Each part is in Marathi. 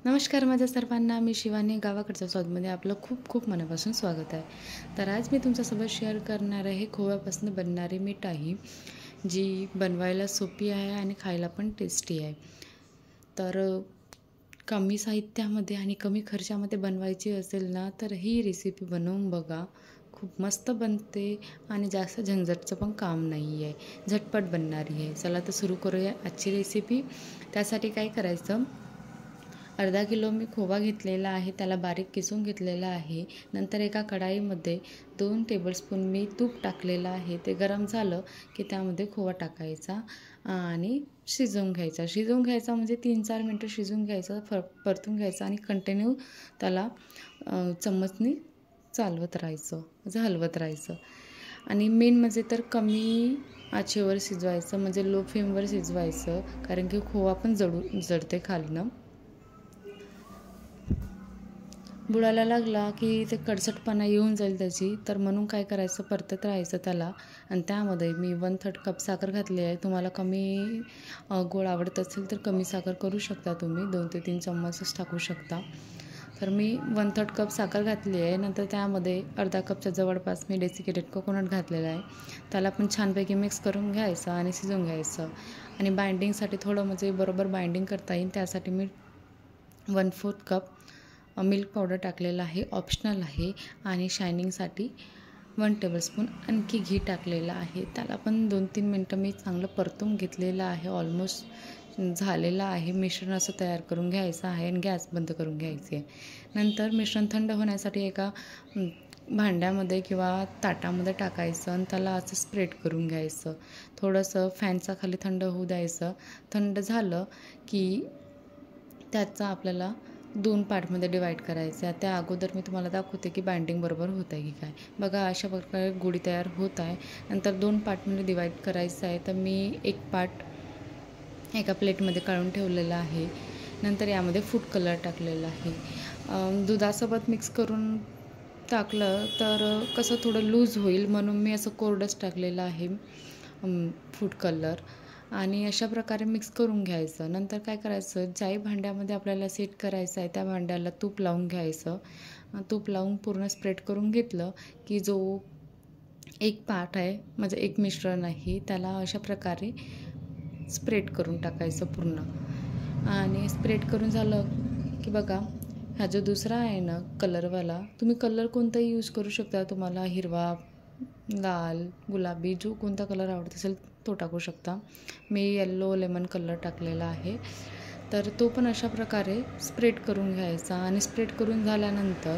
नमस्कार माझ्या सर्वांना, मी शिवानी. गावाकडच्या स्वादमध्ये आपलं खूप खूप मनापासून स्वागत आहे. तर आज मी तुमच्यासोबत शेअर करणार आहे खोव्यापासून बनणारी मिठाई, जी बनवायला सोपी आहे आणि खायला पण टेस्टी आहे. तर कमी साहित्यामध्ये आणि कमी खर्चामध्ये बनवायची असेल ना, तर ही रेसिपी बनवून बघा. खूप मस्त बनते आणि जास्त झंझटचं पण काम नाही आहे, झटपट बनणारी आहे. चला तर सुरू करूया आजची रेसिपी. त्यासाठी काय करायचं, अर्धा किलो मी खोवा घेतलेला आहे, त्याला बारीक किसून घेतलेला आहे. नंतर एका कढाईमध्ये 2 टेबलस्पून मी तूप टाकलेलं आहे. ते गरम झालं की त्यामध्ये खोवा टाकायचा आणि शिजवून घ्यायचा म्हणजे 3-4 मिनटं शिजवून घ्यायचं, परतून घ्यायचं आणि कंटिन्यू त्याला चम्मचनी चालवत राहायचं, हलवत राहायचं. आणि मेन म्हणजे तर कमी आचेवर शिजवायचं, म्हणजे लो फ्लेमवर शिजवायचं, कारण की खोवा पण जळते खालनं. बुडायला लागला की ते कडसटपणा येऊन जाईल त्याची, तर म्हणून काय करायचं, परतत राहायचं त्याला. आणि त्यामध्ये मी 1/3 कप साखर घातली आहे. तुम्हाला कमी गोड आवडत असेल तर कमी साखर करू शकता तुम्ही, 2 ते 3 चम्मचच टाकू शकता. तर मी 1/3 कप साखर घातली आहे. नंतर त्यामध्ये अर्धा कपच्या जवळपास मी डेसिकेटेड कोकोनट घातलेला आहे. त्याला पण छानपैकी मिक्स करून घ्यायचं आणि शिजवून घ्यायचं. आणि बाइंडिंगसाठी थोडं म्हणजे बरोबर बाइंडिंग करता येईल त्यासाठी मी 1/4 कप मिल्क पावडर टाकलेलं आहे, ऑप्शनल आहे. आणि शायनिंगसाठी 1 टेबलस्पून आणखी घी टाकलेलं आहे. त्याला पण 2-3 मिनटं मी चांगलं परतून घेतलेलं आहे. ऑलमोस्ट झालेलं आहे. मिश्रण असं तयार करून घ्यायचं आहे आणि गॅस बंद करून घ्यायचे. नंतर मिश्रण थंड होण्यासाठी एका भांड्यामध्ये किंवा ताटामध्ये टाकायचं आणि त्याला असं स्प्रेड करून घ्यायचं. थोडंसं फॅनचा खाली थंड होऊ द्यायचं. थंड झालं की त्याचा आपल्याला 2 पार्टमध्ये डिवाईड करायचं आहे. त्या अगोदर मी तुम्हाला दाखवते की बाइंडिंग बरोबर होत आहे की काय. बघा अशा प्रकारे गोळी तयार होत आहे. नंतर 2 पार्टमध्ये डिवाईड करायचं आहे. तर मी एक पार्ट एका प्लेटमध्ये काढून ठेवलेला आहे. नंतर यामध्ये फूड कलर टाकलेला आहे. दुधासोबत मिक्स करून टाकलं तर कसं थोडं लूज होईल, म्हणून मी असं कोरडंच टाकलेलं आहे फूड कलर. आणि अशा प्रकारे मिक्स करून घ्यायचं. नंतर काय करायचं, ज्याही भांड्यामध्ये आपल्याला सेट करायचं आहे त्या भांड्याला तूप लावून घ्यायचं. तूप लावून पूर्ण स्प्रेड करून घेतलं की जो एक पार्ट आहे, म्हणजे एक मिश्रण आहे, त्याला अशा प्रकारे स्प्रेड करून टाकायचं पूर्ण. आणि स्प्रेड करून झालं की बघा, हा जो दुसरा आहे ना कलरवाला, तुम्ही कलर कोणताही यूज करू शकता. तुम्हाला हिरवा, लाल, गुलाबी, जो कोणता कलर आवडत असेल तो टाकू शकता. मी येल्लो लेमन कलर टाकलेला आहे. तर तो पण अशा प्रकारे स्प्रेड करून घ्यायचा. आणि स्प्रेड करून झाल्यानंतर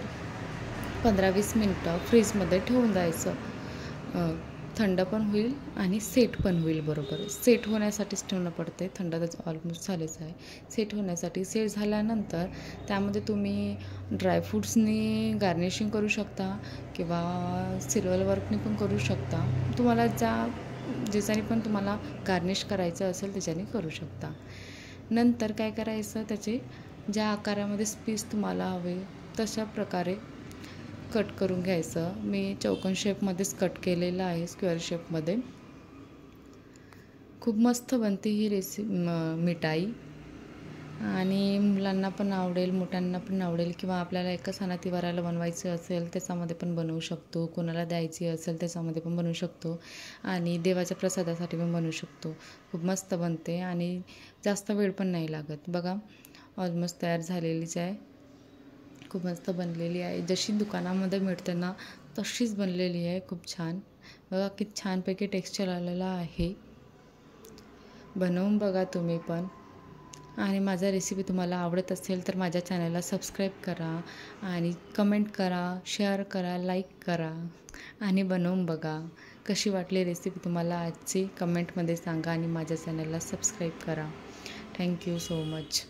15-20 मिनटं फ्रीजमध्ये ठेवून द्यायचं. थंड पण होईल आणि सेट पण होईल बरोबर. सेट होण्यासाठीच ठेवणं पडते, थंड तर ऑलमोस्ट झालेच आहे. सेट होण्यासाठी, सेट झाल्यानंतर त्यामध्ये तुम्ही ड्रायफ्रूट्सनी गार्निशिंग करू शकता किंवा सिल्वर वर्कनी पण करू शकता. तुम्हाला ज्याच्याने पण तुम्हाला गार्निश करायचं असेल त्याच्याने करू शकता. नंतर काय करायचं, त्याचे ज्या आकारामध्ये पीस तुम्हाला हवे तशा प्रकारे कट करून घ्यायचं. मी चौकोन शेपमध्येच कट केलेलं आहे, स्क्वेअर शेपमध्ये. खूप मस्त बनते ही मिठाई. आणि मुलांना पण आवडेल, मोठ्यांना पण आवडेल. किंवा आपल्याला एका सणातिवाराला बनवायचं असेल त्याच्यामध्ये पण बनवू शकतो. कोणाला द्यायची असेल त्याच्यामध्ये पण बनवू शकतो. आणि देवाच्या प्रसादासाठी पण बनवू शकतो. खूप मस्त बनते आणि जास्त वेळ पण नाही लागत. बघा ऑलमोस्ट तयार झालेलीच आहे. खूप मस्त बनलेली आहे. जशी दुकानामध्ये मिळते ना तशीच बनलेली आहे. खूप छान. बघा किती छानपैकी टेक्स्चर आलेलं आहे. बनवून बघा तुम्ही पण. आणि माझा रेसिपी तुम्हाला आवडत असेल तर माझ्या चॅनलला सबस्क्राईब करा आणि कमेंट करा, शेअर करा, लाईक करा आणि बनवून बघा. कशी वाटली रेसिपी तुम्हाला आजची कमेंटमध्ये सांगा आणि माझ्या चॅनलला सबस्क्राईब करा. Thank you so much.